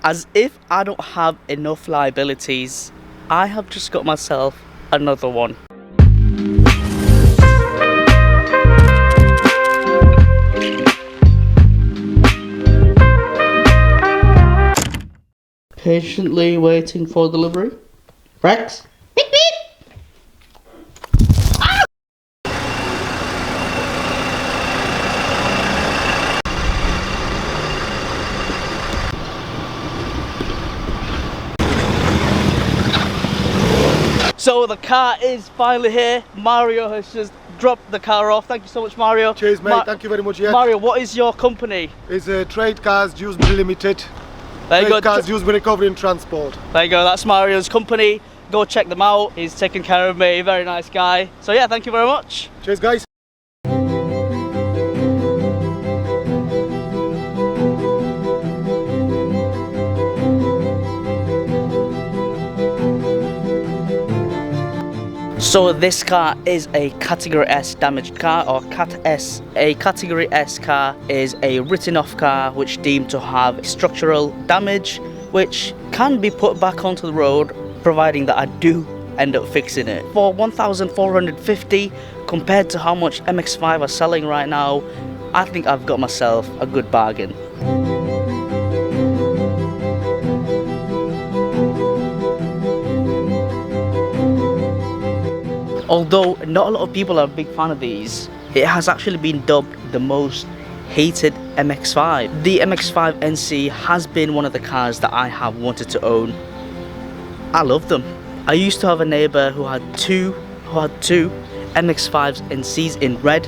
As if I don't have enough liabilities, I have just got myself another one. Patiently waiting for delivery. Rex? Beep beep! Ah! So the car is finally here. Mario has just dropped the car off. Thank you so much, Mario. Cheers, mate. Thank you very much. Yeah. Mario, what is your company? It's Trade Cars Dewsbury Limited. There you go. Cars Dewsbury Recovery and Transport. There you go, that's Mario's company. Go check them out. He's taking care of me, very nice guy. So yeah, thank you very much. Cheers, guys. So this car is a Category S damaged car, or Cat S. A Category S car is a written off car which deemed to have structural damage, which can be put back onto the road providing that I do end up fixing it. For 1,450 compared to how much MX5 are selling right now, I think I've got myself a good bargain. Although not a lot of people are a big fan of these, it has actually been dubbed the most hated MX5. The MX5 NC has been one of the cars that I have wanted to own. I love them. I used to have a neighbour who had two MX5s NCs in red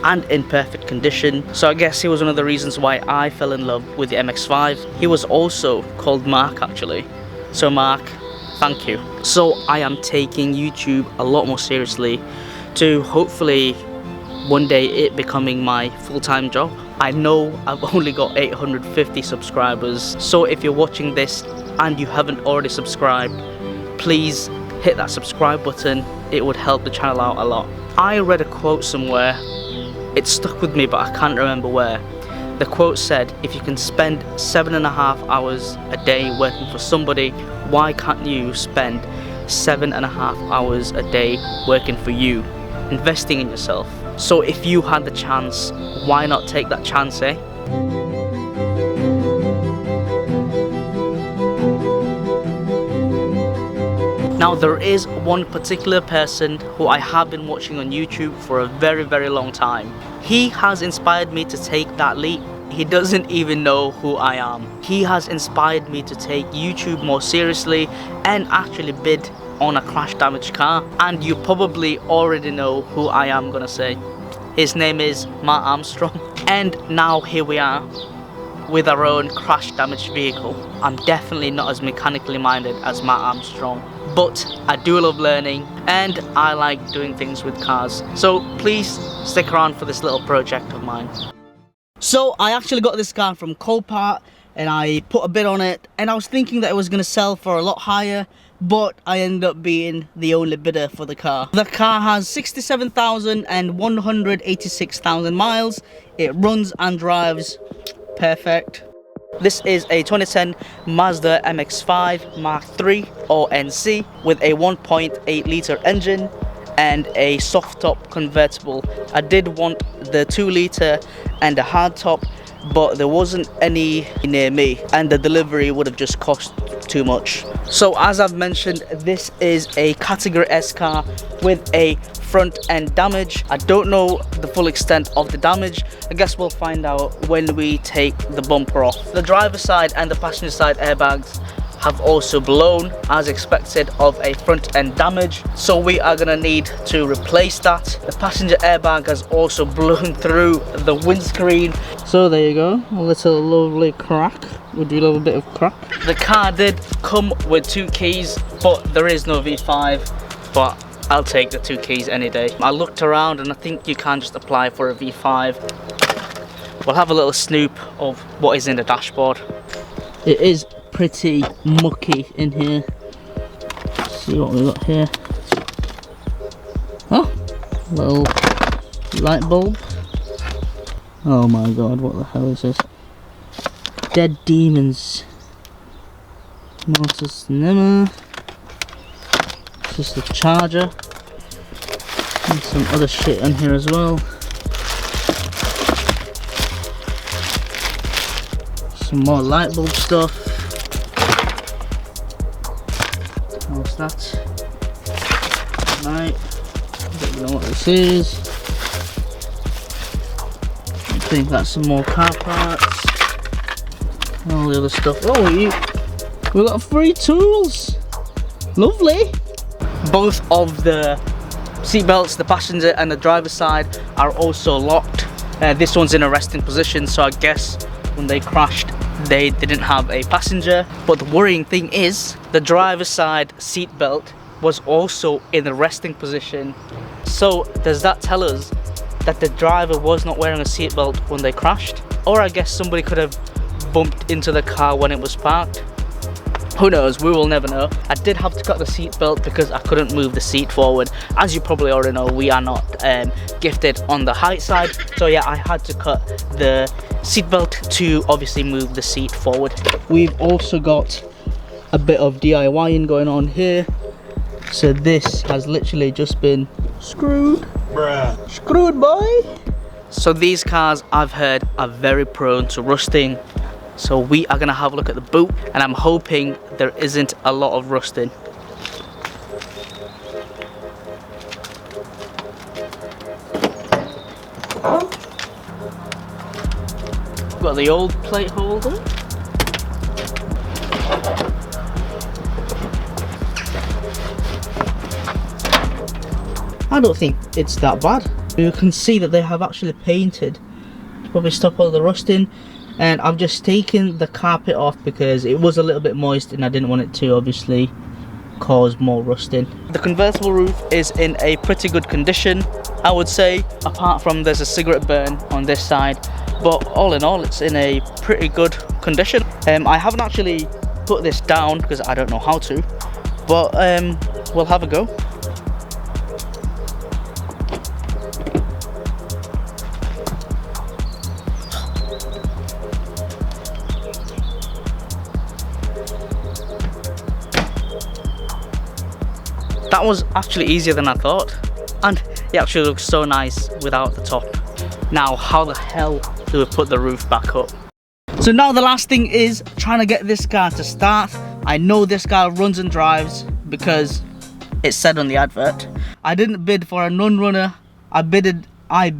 and in perfect condition, so I guess he was one of the reasons why I fell in love with the MX5. He was also called Mark actually, so Mark, thank you. So I am taking YouTube a lot more seriously to hopefully one day it becoming my full-time job. I know I've only got 850 subscribers, so if you're watching this and you haven't already subscribed, please hit that subscribe button. It would help the channel out a lot. I read a quote somewhere, it stuck with me but I can't remember where. The quote said, if you can spend 7.5 hours a day working for somebody, why can't you spend 7.5 hours a day working for you, investing in yourself? So if you had the chance, why not take that chance, eh? Now there is one particular person who I have been watching on YouTube for a very, very long time. He has inspired me to take that leap. He doesn't even know who I am. He has inspired me to take YouTube more seriously and actually bid on a crash damaged car. And you probably already know who I am gonna say. His name is Matt Armstrong. And now here we are with our own crash damaged vehicle. I'm definitely not as mechanically minded as Matt Armstrong, but I do love learning and I like doing things with cars. So please stick around for this little project of mine. So I actually got this car from Copart and I put a bid on it, and I was thinking that it was going to sell for a lot higher, but I ended up being the only bidder for the car. The car has 67,186,000 miles. It runs and drives perfect. This is a 2010 Mazda MX5 Mark III or NC with a 1.8 litre engine and a soft top convertible. I did want the 2 litre and a hard top, but there wasn't any near me and the delivery would have just cost too much. So as I've mentioned, this is a Category S car with a front end damage. I don't know the full extent of the damage. I guess we'll find out when we take the bumper off. The driver's side and the passenger side airbags have also blown as expected of a front end damage, so we are gonna need to replace that. The passenger airbag has also blown through the windscreen. So there you go, a little lovely crack. Would you love a bit of crack? The car did come with 2 keys, but there is no V5, but I'll take the 2 keys any day. I looked around and I think you can just apply for a V5. We'll have a little snoop of what is in the dashboard. It is pretty mucky in here. Let's see what we got here. Oh, little light bulb. Oh my god, what the hell is this? Dead demons. Motor snimmer. Just a charger. And some other shit in here as well. Some more light bulb stuff. What's that? Right. Don't know what this is. I think that's some more car parts. All the other stuff. Oh, we got free tools. Lovely. Both of the seat belts, the passenger and the driver's side, are also locked. This one's in a resting position, so I guess when they crashed they didn't have a passenger. But the worrying thing is the driver's side seat belt was also in the resting position. So does that tell us that the driver was not wearing a seat belt when they crashed? Or I guess somebody could have bumped into the car when it was parked. Who knows, we will never know. I did have to cut the seat belt because I couldn't move the seat forward. As you probably already know, we are not gifted on the height side. So yeah, I had to cut the seat belt to obviously move the seat forward. We've also got a bit of DIYing going on here. So this has literally just been screwed. Bruh. Screwed, boy. So these cars, I've heard, are very prone to rusting. So we are gonna have a look at the boot, and I'm hoping there isn't a lot of rusting. Got the old plate holder. I don't think it's that bad. You can see that they have actually painted to probably stop all the rusting. And I've just taken the carpet off because it was a little bit moist and I didn't want it to obviously cause more rusting. The convertible roof is in a pretty good condition, I would say, apart from there's a cigarette burn on this side. But all in all, it's in a pretty good condition. I haven't actually put this down because I don't know how to, but we'll have a go. That was actually easier than I thought, and it actually looks so nice without the top. Now, how the hell do we put the roof back up? So now the last thing is trying to get this car to start. I know this car runs and drives because it said on the advert. I didn't bid for a non-runner. I bidded on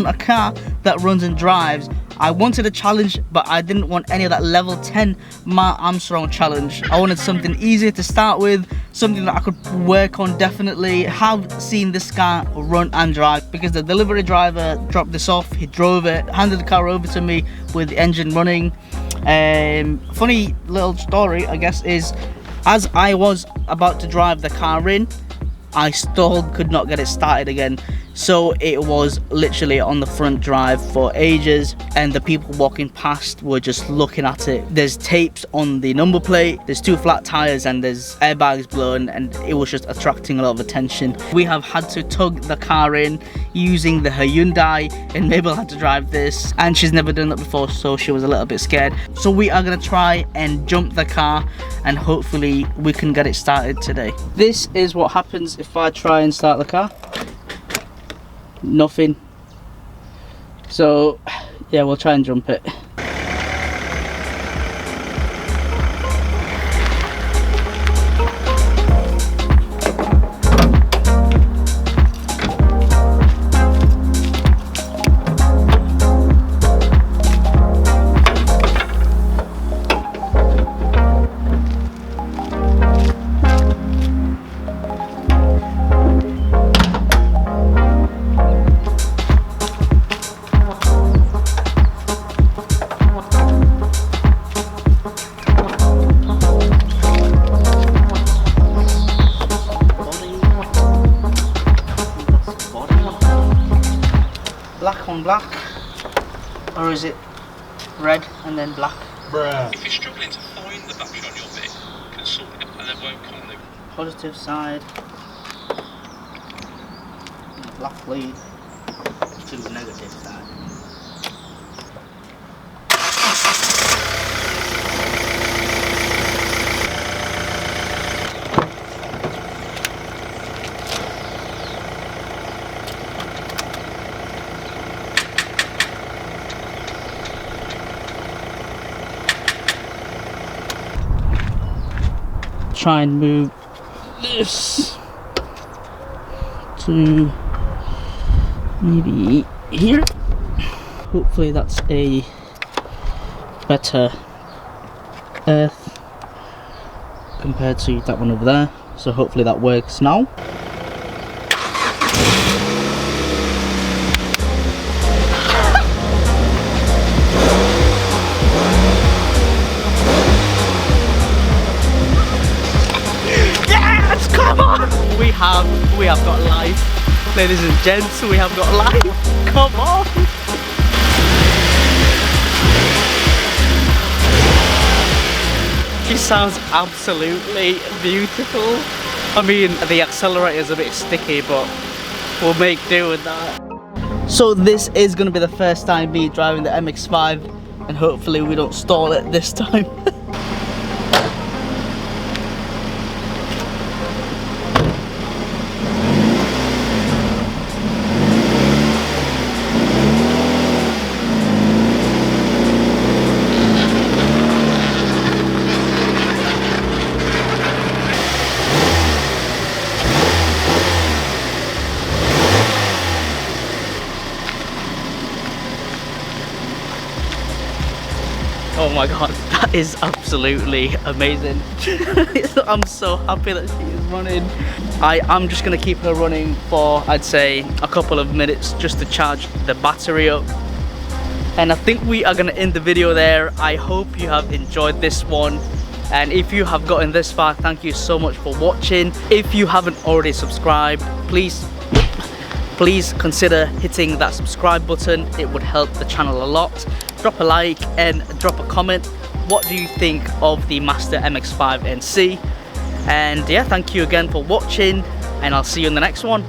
a car that runs and drives. I wanted a challenge, but I didn't want any of that level 10 Mark Armstrong challenge. I wanted something easier to start with, something that I could work on definitely. Have seen this car run and drive because the delivery driver dropped this off, he drove it, handed the car over to me with the engine running. Funny little story, I guess, is as I was about to drive the car in, I still could not get it started again. So it was literally on the front drive for ages, and the people walking past were just looking at it. There's tapes on the number plate, there's 2 flat tires, and there's airbags blown, and it was just attracting a lot of attention. We have had to tug the car in using the Hyundai, and Mabel had to drive this, and she's never done that before, so she was a little bit scared. So we are gonna try and jump the car, and hopefully we can get it started today. This is what happens if I try and start the car. Nothing. So yeah, we'll try and jump it. Black on black, or is it red and then black? Bruh. If you're struggling to find the battery on your bit, consult it and it won't come on. Positive side, black lead to the negative side. try and move this to maybe here. Hopefully that's a better earth compared to that one over there, so hopefully that works now. Yes, come on! We have got life, ladies and gents. We have got life. Come on! She sounds absolutely beautiful. I mean, the accelerator is a bit sticky, but we'll make do with that. So this is going to be the first time me driving the MX5, and hopefully we don't stall it this time. Oh my god, that is absolutely amazing. I'm so happy that she is running. I'm just going to keep her running for, I'd say, a couple of minutes just to charge the battery up. And I think we are going to end the video there. I hope you have enjoyed this one. And if you have gotten this far, thank you so much for watching. If you haven't already subscribed, please consider hitting that subscribe button. It would help the channel a lot. Drop a like and drop a comment. What do you think of the Mazda MX-5 NC? And yeah, thank you again for watching, and I'll see you in the next one.